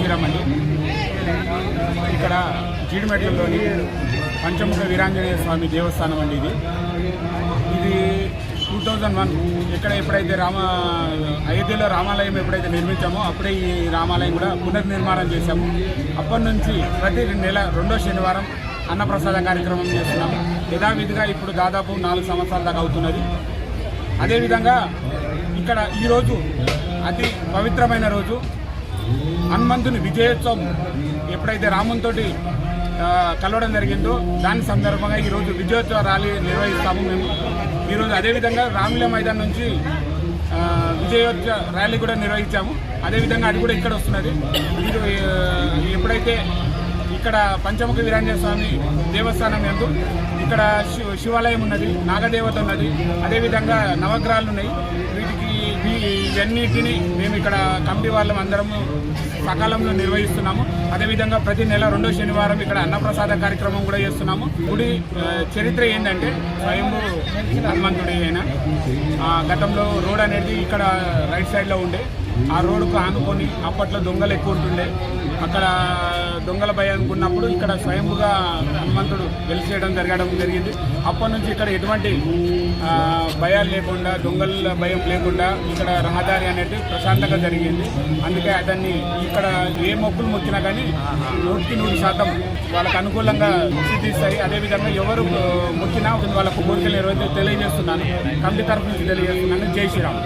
శ్రీరామ్ అండి. ఇక్కడ జీడిమెట్లలోని పంచముఖ వీరాంజనేయ స్వామి దేవస్థానం అండి. ఇది 2001 ఎప్పుడైతే అయోధ్యలో రామాలయం ఎప్పుడైతే నిర్మించామో అప్పుడే ఈ రామాలయం కూడా పునర్నిర్మాణం చేశాము. అప్పటి నుంచి ప్రతి నెల 2వ శనివారం అన్నప్రసాద కార్యక్రమం చేస్తున్నాము. యథావిధిగా ఇప్పుడు దాదాపు 4 సంవత్సరాల దాకా అవుతున్నది. అదేవిధంగా ఇక్కడ ఈరోజు అతి పవిత్రమైన రోజు హనుమంతుని విజయోత్సవం ఎప్పుడైతే రామునితోటి కలవడం జరిగిందో దాని సందర్భంగా ఈరోజు విజయోత్సవ ర్యాలీ నిర్వహిస్తాము మేము ఈరోజు. అదేవిధంగా రామ్లీలా మైదాన్ నుంచి విజయోత్సవ ర్యాలీ కూడా నిర్వహించాము. అదేవిధంగా అది కూడా ఇక్కడ వస్తున్నది. మీరు ఎప్పుడైతే ఇక్కడ పంచముఖ వీరాంజనేయ స్వామి దేవస్థానం యందు ఇక్కడ శివాలయం ఉన్నది, నాగదేవత ఉన్నది, అదేవిధంగా నవగ్రహాలు ఉన్నాయి. ఇవన్నిటిని మేము ఇక్కడ కమిటీ వాళ్ళం అందరము సకాలంలో నిర్వహిస్తున్నాము. అదేవిధంగా ప్రతి నెల 2వ శనివారం ఇక్కడ అన్నప్రసాద కార్యక్రమం కూడా చేస్తున్నాము. గుడి చరిత్ర ఏంటంటే స్వయంభూ హనుమంతుడి అయిన గతంలో రోడ్ అనేది ఇక్కడ రైట్ సైడ్లో ఉండే, ఆ రోడ్డుకు ఆనుకొని అప్పట్లో దొంగలు ఎక్కువ ఉంటుండే. అక్కడ దొంగల భయం ఉన్నప్పుడు ఇక్కడ స్వయంభుగా హనుమంతుడు వెలిసేయడం జరిగింది. అప్పటి నుంచి ఇక్కడ ఎటువంటి భయాలు లేకుండా, దొంగల భయం లేకుండా ఇక్కడ రహదారి అనేది ప్రశాంతంగా జరిగింది. అందుకే అతన్ని ఇక్కడ ఏ మొక్కులు మొక్కినా కానీ 100% వాళ్ళకు అనుకూలంగా సిద్ధిస్తాయి. అదేవిధంగా ఎవరు మొక్కినా వాళ్ళకు కోరికలు తెలియజేస్తున్నాను. కమిటీ తరఫు నుంచి తెలియజేస్తున్నాను. జై శ్రీరామ్.